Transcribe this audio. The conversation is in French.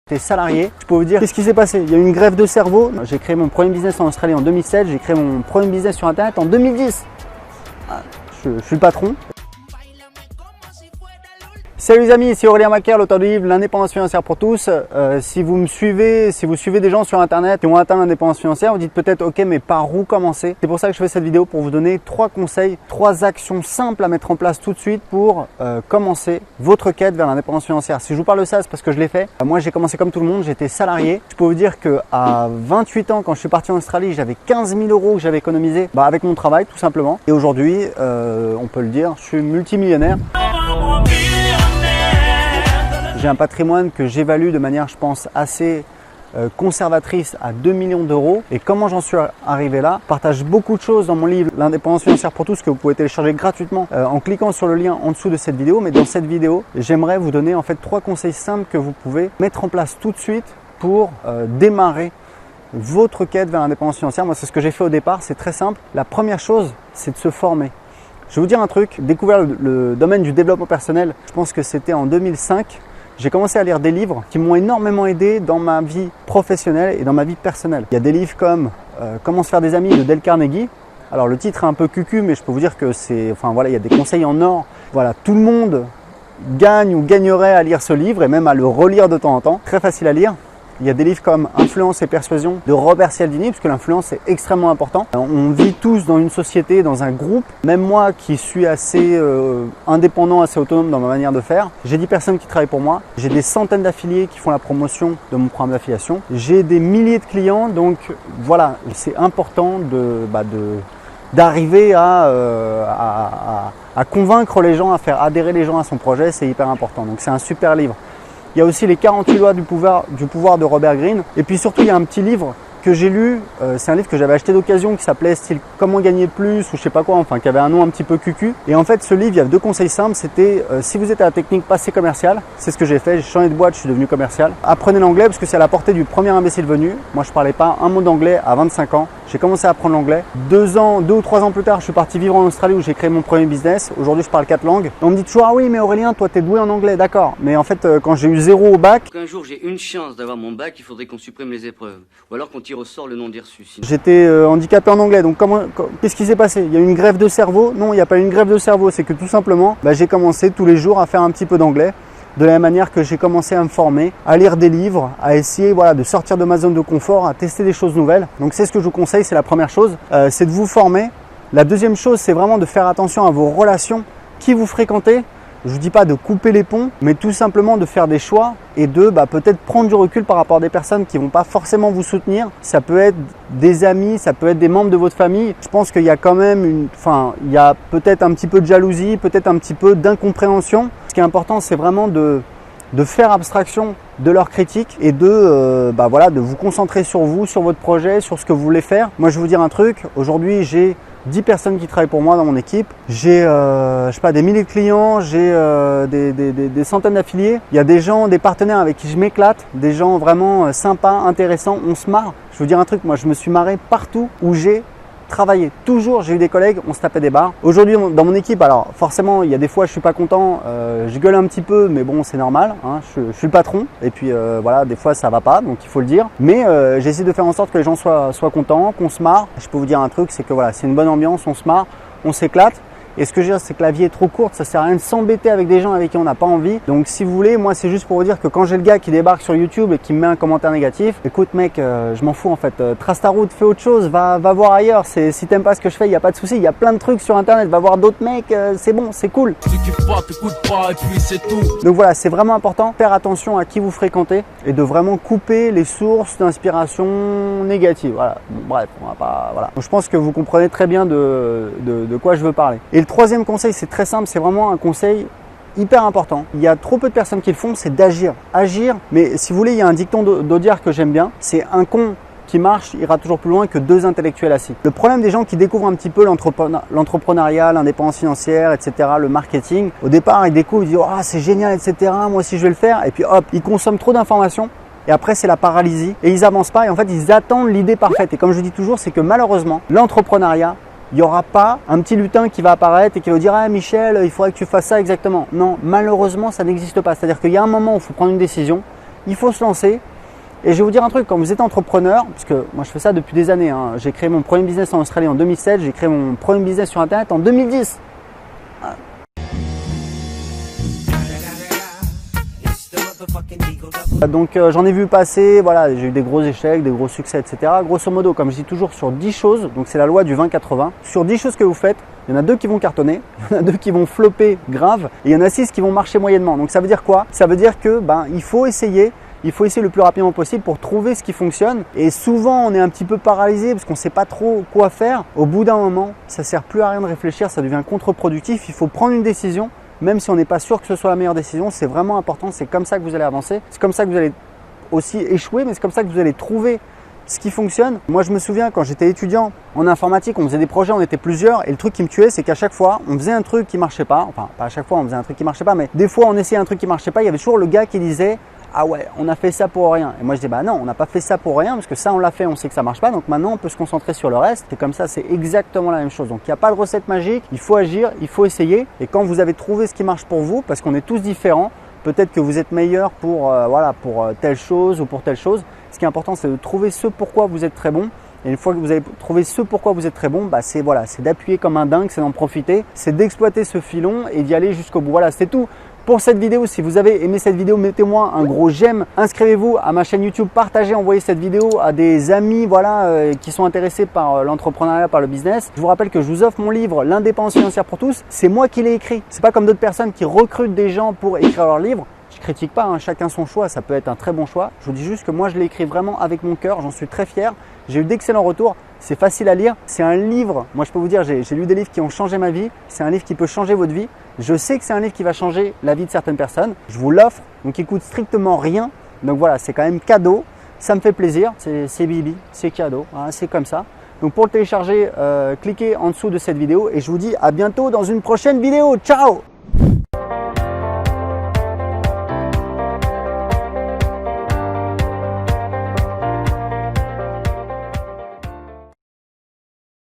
J'étais salarié. Je peux vous dire qu'est-ce qui s'est passé. Il y a eu une grève de cerveau. J'ai créé mon premier business en Australie en 2007. J'ai créé mon premier business sur Internet en 2010. Je suis le patron. Salut les amis, c'est Aurélien Macaire, l'auteur du livre L'indépendance financière pour tous. Si vous suivez des gens sur Internet qui ont atteint l'indépendance financière, vous dites peut-être ok, mais par où commencer? C'est pour ça que je fais cette vidéo, pour vous donner 3 conseils, 3 actions simples à mettre en place tout de suite pour commencer votre quête vers l'indépendance financière. Si je vous parle de ça, c'est parce que je l'ai fait. Moi, j'ai commencé comme tout le monde, j'étais salarié. Je peux vous dire qu'à 28 ans, quand je suis parti en Australie, j'avais 15 000 € que j'avais économisé avec mon travail, tout simplement. Et aujourd'hui, on peut le dire, je suis multimillionnaire. J'ai un patrimoine que j'évalue de manière, je pense, assez conservatrice à 2 millions d'euros. Et comment j'en suis arrivé là? Je partage beaucoup de choses dans mon livre L'indépendance financière pour tous que vous pouvez télécharger gratuitement en cliquant sur le lien en dessous de cette vidéo. Mais dans cette vidéo, j'aimerais vous donner en fait 3 conseils simples que vous pouvez mettre en place tout de suite pour démarrer votre quête vers l'indépendance financière. Moi, c'est ce que j'ai fait au départ. C'est très simple. La première chose, c'est de se former. Je vais vous dire un truc. Découvert le domaine du développement personnel, je pense que c'était en 2005. J'ai commencé à lire des livres qui m'ont énormément aidé dans ma vie professionnelle et dans ma vie personnelle. Il y a des livres comme Comment se faire des amis de Dale Carnegie. Alors le titre est un peu cucu, mais je peux vous dire que il y a des conseils en or. Voilà, tout le monde gagne ou gagnerait à lire ce livre et même à le relire de temps en temps. Très facile à lire. Il y a des livres comme Influence et Persuasion de Robert Cialdini, parce que l'influence est extrêmement important. On vit tous dans une société, dans un groupe. Même moi qui suis assez indépendant, assez autonome dans ma manière de faire, j'ai 10 personnes qui travaillent pour moi. J'ai des centaines d'affiliés qui font la promotion de mon programme d'affiliation. J'ai des milliers de clients, donc voilà, c'est important d'arriver à convaincre les gens, à faire adhérer les gens à son projet. C'est hyper important, donc c'est un super livre. Il y a aussi les 48 lois du pouvoir de Robert Greene. Et puis surtout, il y a un petit livre que j'ai lu. C'est un livre que j'avais acheté d'occasion qui s'appelait style Comment gagner plus ou je sais pas quoi, enfin qui avait un nom un petit peu cucu. Et en fait, ce livre, il y a 2 conseils simples. C'était si vous êtes à la technique, passez commercial. C'est ce que j'ai fait. J'ai changé de boîte, je suis devenu commercial. Apprenez l'anglais parce que c'est à la portée du premier imbécile venu. Moi, je parlais pas un mot d'anglais à 25 ans. J'ai commencé à apprendre l'anglais. 2 ou 3 ans plus tard, je suis parti vivre en Australie où j'ai créé mon premier business. Aujourd'hui, je parle 4 langues. Et on me dit toujours, ah oui, mais Aurélien, toi, t'es doué en anglais. D'accord. Mais en fait, quand j'ai eu 0 au bac. Qu'un jour j'ai une chance d'avoir mon bac, il faudrait qu'on supprime les épreuves. Ou alors qu'on tire au sort le nom des reçus. Sinon... J'étais handicapé en anglais. Donc, qu'est-ce qui s'est passé? Il y a eu une grève de cerveau? Non, il n'y a pas eu une grève de cerveau. C'est que tout simplement, j'ai commencé tous les jours à faire un petit peu d'anglais. De la même manière que j'ai commencé à me former, à lire des livres, à essayer de sortir de ma zone de confort, à tester des choses nouvelles. Donc c'est ce que je vous conseille, c'est la première chose, c'est de vous former. La deuxième chose, c'est vraiment de faire attention à vos relations, qui vous fréquentez. Je ne vous dis pas de couper les ponts, mais tout simplement de faire des choix et de peut-être prendre du recul par rapport à des personnes qui ne vont pas forcément vous soutenir. Ça peut être des amis, ça peut être des membres de votre famille. Je pense qu'il y a quand même il y a peut-être un petit peu de jalousie, peut-être un petit peu d'incompréhension. Ce qui est important, c'est vraiment de faire abstraction de leurs critiques et de vous concentrer sur vous, sur votre projet, sur ce que vous voulez faire. Moi, je vais vous dire un truc. Aujourd'hui, j'ai 10 personnes qui travaillent pour moi dans mon équipe. J'ai des milliers de clients, j'ai des centaines d'affiliés. Il y a des gens, des partenaires avec qui je m'éclate, des gens vraiment sympas, intéressants, on se marre. Je vais vous dire un truc, moi je me suis marré partout où j'ai travaillé. Toujours, j'ai eu des collègues, on se tapait des barres. Aujourd'hui, dans mon équipe, alors forcément, il y a des fois je suis pas content, je gueule un petit peu, mais bon, c'est normal. Hein, je suis le patron et puis des fois ça va pas, donc il faut le dire. Mais j'essaie de faire en sorte que les gens soient contents, qu'on se marre. Je peux vous dire un truc, c'est que c'est une bonne ambiance, on se marre, on s'éclate. Et ce que je veux dire, c'est que la vie est trop courte, ça sert à rien de s'embêter avec des gens avec qui on n'a pas envie. Donc si vous voulez, moi c'est juste pour vous dire que quand j'ai le gars qui débarque sur YouTube et qui me met un commentaire négatif, écoute mec, je m'en fous en fait, trace ta route, fais autre chose, va voir ailleurs. Si t'aimes pas ce que je fais, il n'y a pas de souci, il y a plein de trucs sur internet, va voir d'autres mecs, c'est bon, c'est cool. Tu kiffes pas, t'écoutes pas et puis c'est tout. Donc voilà, c'est vraiment important, faire attention à qui vous fréquentez et de vraiment couper les sources d'inspiration négatives. Voilà, bon, bref, on va pas, voilà. Donc, je pense que vous comprenez très bien de quoi je veux parler. Et le troisième conseil, c'est très simple, c'est vraiment un conseil hyper important. Il y a trop peu de personnes qui le font, c'est d'agir. Agir, mais si vous voulez, il y a un dicton d'Audiard que j'aime bien, c'est un con qui marche ira toujours plus loin que 2 intellectuels assis. Le problème des gens qui découvrent un petit peu l'entrepreneuriat, l'indépendance financière, etc., le marketing, au départ, ils découvrent, ils disent « Ah, c'est génial, etc., moi aussi je vais le faire », et puis hop, ils consomment trop d'informations. Et après, c'est la paralysie et ils avancent pas et en fait, ils attendent l'idée parfaite. Et comme je dis toujours, c'est que malheureusement, l'entrepreneuriat, il n'y aura pas un petit lutin qui va apparaître et qui va dire « Ah Michel, il faudrait que tu fasses ça exactement ». Non, malheureusement, ça n'existe pas. C'est-à-dire qu'il y a un moment où il faut prendre une décision il faut se lancer. Et je vais vous dire un truc, quand vous êtes entrepreneur, parce que moi je fais ça depuis des années, hein, j'ai créé mon premier business en Australie en 2007, j'ai créé mon premier business sur internet en 2010. Donc j'en ai vu passer, voilà, j'ai eu des gros échecs, des gros succès, etc. Grosso modo, comme je dis toujours, sur 10 choses, donc c'est la loi du 20-80, sur 10 choses que vous faites, il y en a 2 qui vont cartonner, il y en a 2 qui vont flopper grave, et il y en a 6 qui vont marcher moyennement. Donc ça veut dire quoi? Ça veut dire que il faut essayer le plus rapidement possible pour trouver ce qui fonctionne. Et souvent, on est un petit peu paralysé parce qu'on ne sait pas trop quoi faire. Au bout d'un moment, ça ne sert plus à rien de réfléchir, ça devient contre-productif. Il faut prendre une décision, même si on n'est pas sûr que ce soit la meilleure décision. C'est vraiment important, c'est comme ça que vous allez avancer. C'est comme ça que vous allez aussi échouer, mais c'est comme ça que vous allez trouver ce qui fonctionne. Moi, je me souviens quand j'étais étudiant en informatique, on faisait des projets, on était plusieurs, et le truc qui me tuait, c'est qu'à chaque fois, on faisait un truc qui marchait pas. Enfin, pas à chaque fois, on faisait un truc qui marchait pas, mais des fois, on essayait un truc qui marchait pas. Il y avait toujours le gars qui disait: ah ouais, on a fait ça pour rien. Et moi je dis bah non, on n'a pas fait ça pour rien parce que ça on l'a fait, on sait que ça marche pas. Donc maintenant on peut se concentrer sur le reste. Et comme ça, c'est exactement la même chose. Donc il n'y a pas de recette magique, il faut agir, il faut essayer. Et quand vous avez trouvé ce qui marche pour vous, parce qu'on est tous différents, peut-être que vous êtes meilleur pour telle chose ou pour telle chose. Ce qui est important, c'est de trouver ce pourquoi vous êtes très bon. Et une fois que vous avez trouvé ce pourquoi vous êtes très bon, c'est d'appuyer comme un dingue, c'est d'en profiter, c'est d'exploiter ce filon et d'y aller jusqu'au bout. Voilà, c'est tout pour cette vidéo. Si vous avez aimé cette vidéo, mettez-moi un gros j'aime, inscrivez-vous à ma chaîne YouTube, partagez, envoyez cette vidéo à des amis qui sont intéressés par l'entrepreneuriat, par le business. Je vous rappelle que je vous offre mon livre L'indépendance financière pour tous. C'est moi qui l'ai écrit. C'est pas comme d'autres personnes qui recrutent des gens pour écrire leur livre. Je critique pas, hein, chacun son choix, ça peut être un très bon choix. Je vous dis juste que moi je l'ai écrit vraiment avec mon cœur, j'en suis très fier. J'ai eu d'excellents retours, c'est facile à lire, c'est un livre, moi je peux vous dire, j'ai lu des livres qui ont changé ma vie, c'est un livre qui peut changer votre vie. Je sais que c'est un livre qui va changer la vie de certaines personnes, je vous l'offre, donc il coûte strictement rien. Donc voilà, c'est quand même cadeau, ça me fait plaisir, c'est Bibi, c'est cadeau, hein, c'est comme ça. Donc pour le télécharger, cliquez en dessous de cette vidéo et je vous dis à bientôt dans une prochaine vidéo. Ciao!